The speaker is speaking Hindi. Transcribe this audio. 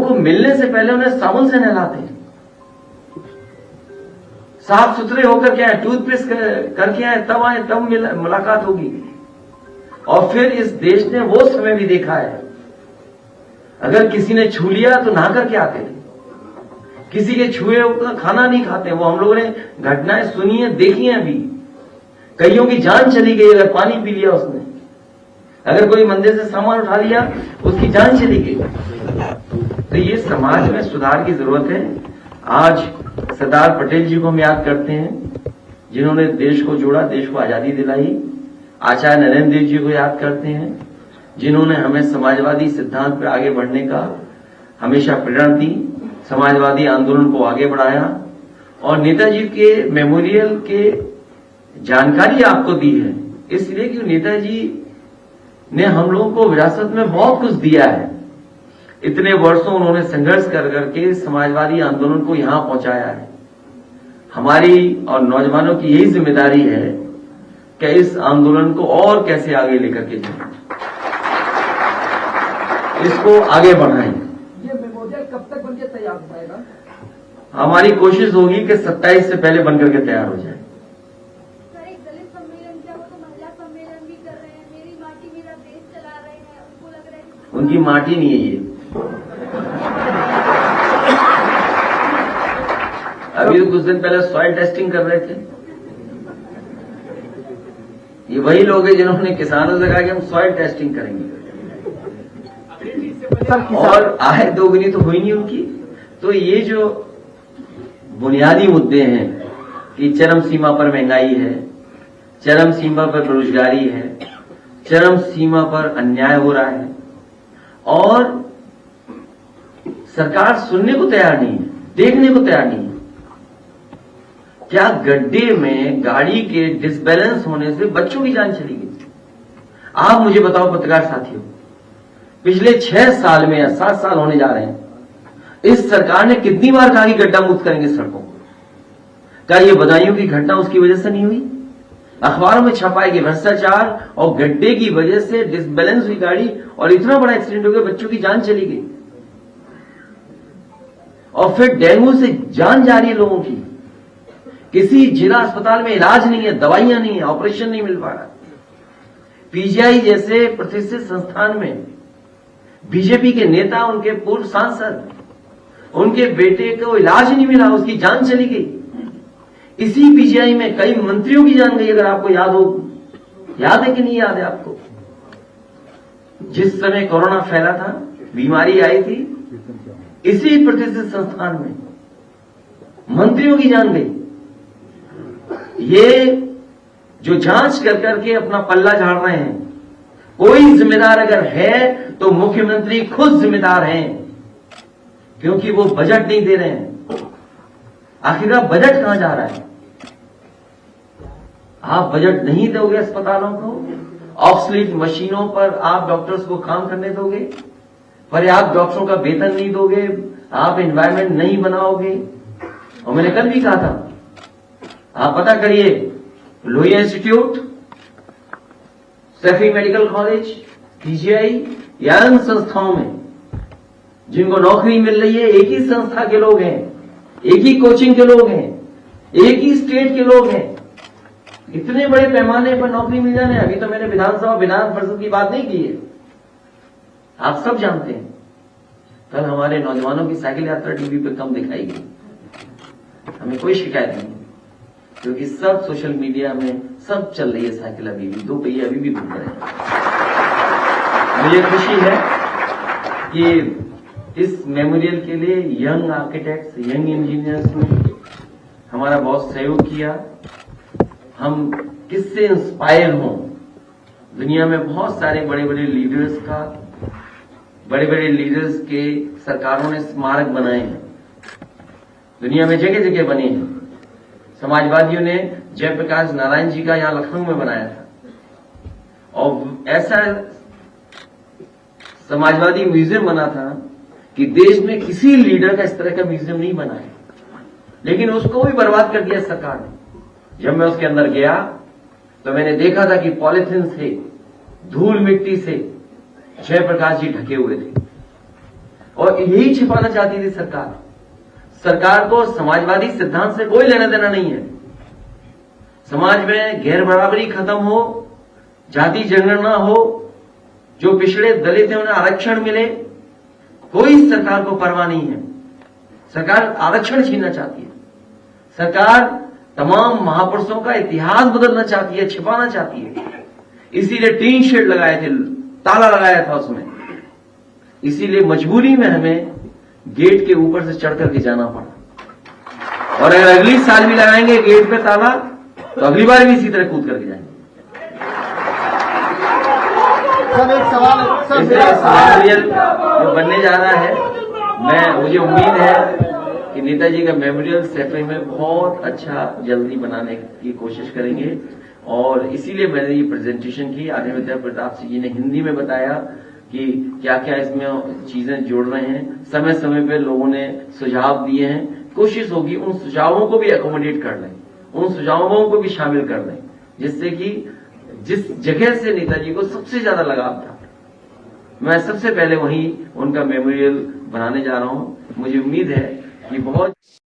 को मिलने से पहले उन्हें साबुन से नहलाते हैं, साफ सुथरे होकर के आए, टूथपेस्ट करके आए, तब आए, तब मुलाकात होगी। और फिर इस देश ने वो समय भी देखा है, अगर किसी ने छू लिया तो नहा करके आते थे, किसी के छुए तो खाना नहीं खाते। वो हम लोगों ने घटनाएं सुनी है, देखी हैं अभी। कईयों की जान चली गई अगर पानी पी लिया उसने, अगर कोई मंदिर से सामान उठा लिया उसकी जान चली गई। तो ये समाज में सुधार की जरूरत है। आज सरदार पटेल जी को हम याद करते हैं, जिन्होंने देश को जोड़ा, देश को आजादी दिलाई। आचार्य नरेंद्र देव जी को याद करते हैं, जिन्होंने हमें समाजवादी सिद्धांत पर आगे बढ़ने का हमेशा प्रेरणा दी, समाजवादी आंदोलन को आगे बढ़ाया। और नेताजी के मेमोरियल के जानकारी आपको दी है इसलिए कि नेताजी ने हम लोगों को विरासत में बहुत कुछ दिया है। इतने वर्षों उन्होंने संघर्ष कर करके समाजवादी आंदोलन को यहां पहुंचाया है। हमारी और नौजवानों की यही जिम्मेदारी है कि इस आंदोलन को और कैसे आगे लेकर के जाएं, इसको आगे बढ़ाएं। ये मेमोरियल कब तक बनके तैयार हो पाएगा? हमारी कोशिश होगी कि 27 से पहले बनकर के तैयार हो जाए। सर, एक दलित सम्मेलन किया, वो तो महिला सम्मेलन भी कर रहे हैं, मेरी माटी मेरा देश चला रहे हैं, उनको लग रहा है कि उनकी माटी नहीं है ये। अभी तो कुछ दिन पहले सॉइल टेस्टिंग कर रहे थे। ये वही लोग हैं जिन्होंने किसानों से कहा कि हम सॉइल टेस्टिंग करेंगे, और आय दोगुनी तो हुई नहीं उनकी। तो ये जो बुनियादी मुद्दे हैं कि चरम सीमा पर महंगाई है, चरम सीमा पर बेरोजगारी है, चरम सीमा पर अन्याय हो रहा है, और सरकार सुनने को तैयार नहीं है, देखने को तैयार नहीं है। क्या गड्ढे में गाड़ी के डिसबैलेंस होने से बच्चों की जान चली गई? आप मुझे बताओ पत्रकार साथियों, पिछले 6 साल में या 7 साल होने जा रहे हैं, इस सरकार ने कितनी बार कहा कि गड्ढा मुक्त करेंगे सड़कों को? क्या ये बदायूं की घटना उसकी वजह से नहीं हुई? अखबारों में छपाई कि भ्रष्टाचार और गड्ढे की वजह से डिसबैलेंस हुई गाड़ी और इतना बड़ा एक्सीडेंट हो गया, बच्चों की जान चली गई। और फिर डेंगू से जान जा रही है लोगों की, किसी जिला अस्पताल में इलाज नहीं है, दवाइयां नहीं है, ऑपरेशन नहीं मिल पा रहा। पीजीआई जैसे प्रतिष्ठित संस्थान में बीजेपी के नेता, उनके पूर्व सांसद, उनके बेटे को इलाज नहीं मिला, उसकी जान चली गई। इसी पीजीआई में कई मंत्रियों की जान गई, अगर आपको याद हो। याद है कि नहीं याद है आपको? जिस समय कोरोना फैला था, बीमारी आई थी, इसी प्रतिष्ठित संस्थान में मंत्रियों की जान गई। ये जो जांच कर करके अपना पल्ला झाड़ रहे हैं, कोई जिम्मेदार अगर है तो मुख्यमंत्री खुद जिम्मेदार हैं, क्योंकि वो बजट नहीं दे रहे हैं। आखिरकार बजट कहां जा रहा है? आप बजट नहीं दोगे अस्पतालों को, ऑक्सीजन मशीनों पर आप डॉक्टर्स को काम करने दोगे, पर्याप्त डॉक्टरों का वेतन नहीं दोगे, आप एनवायरमेंट नहीं बनाओगे। और मैंने कल भी कहा था, आप पता करिए, Lohia institute, Saifai medical college, PGI या इन संस्थाओं में जिनको नौकरी मिल रही है, एक ही संस्था के लोग हैं, एक ही कोचिंग के लोग हैं, एक ही स्टेट के लोग हैं। इतने बड़े पैमाने पर नौकरी मिल जाने, अभी तो मैंने विधानसभा विधान परिषद की बात नहीं की है, आप सब जानते हैं। कल हमारे नौजवानों की साइकिल यात्रा टीवी पे कम दिखाई गई, हमें कोई शिकायत नहीं, क्योंकि सब सोशल मीडिया में सब चल रही है साइकिल, अभी भी 2 पहिए अभी भी घूम रहे हैं। मुझे खुशी है कि इस मेमोरियल के लिए यंग आर्किटेक्ट्स, यंग इंजीनियर्स ने हमारा बहुत सहयोग किया। हम किससे इंस्पायर हों? दुनिया में बहुत सारे बड़े बड़े लीडर्स के सरकारों ने स्मारक बनाए हैं, दुनिया में जगह जगह बने हैं। समाजवादियों ने जयप्रकाश नारायण जी का यहां लखनऊ में बनाया था, और ऐसा समाजवादी म्यूजियम बना था कि देश में किसी लीडर का इस तरह का म्यूजियम नहीं बना है, लेकिन उसको भी बर्बाद कर दिया सरकार ने। जब मैं उसके अंदर गया तो मैंने देखा था कि पॉलिथीन से, धूल मिट्टी से जयप्रकाश जी ढके हुए थे, और यही छिपाना चाहती थी सरकार। सरकार को समाजवादी सिद्धांत से कोई लेना देना नहीं है। समाज में गैर बराबरी खत्म हो, जाति जनगणना हो, जो पिछड़े दलित हैं उन्हें आरक्षण मिले, कोई सरकार को परवाह नहीं है। सरकार आरक्षण छीनना चाहती है। सरकार तमाम महापुरुषों का इतिहास बदलना चाहती है, छिपाना चाहती है। इसीलिए टीन शेड लगाए थे, ताला लगाया था उसमें। इसीलिए मजबूरी में हमें गेट के ऊपर से चढ़ करके जाना पड़ा। और अगर अगली साल भी लगाएंगे गेट पे ताला, तो अगली बार भी इसी तरह कूद करके जाएंगे। सर एक सवाल सर मेमोरियल जो बनने जा रहा है, मुझे उम्मीद है कि नेताजी का मेमोरियल सैफई में बहुत अच्छा जल्दी बनाने की कोशिश करेंगे। और इसीलिए मैंने ये प्रेजेंटेशन की। आर्य प्रताप सिंह जी ने हिंदी में बताया कि क्या क्या इसमें चीजें जोड़ रहे हैं। समय समय पे लोगों ने सुझाव दिए हैं। कोशिश होगी उन सुझावों को भी एकोमोडेट कर लें, उन सुझावों को भी शामिल कर लें, जिससे कि जिस जगह से नेताजी को सबसे ज्यादा लगाव था, मैं सबसे पहले वहीं उनका मेमोरियल बनाने जा रहा हूं। मुझे उम्मीद है कि बहुत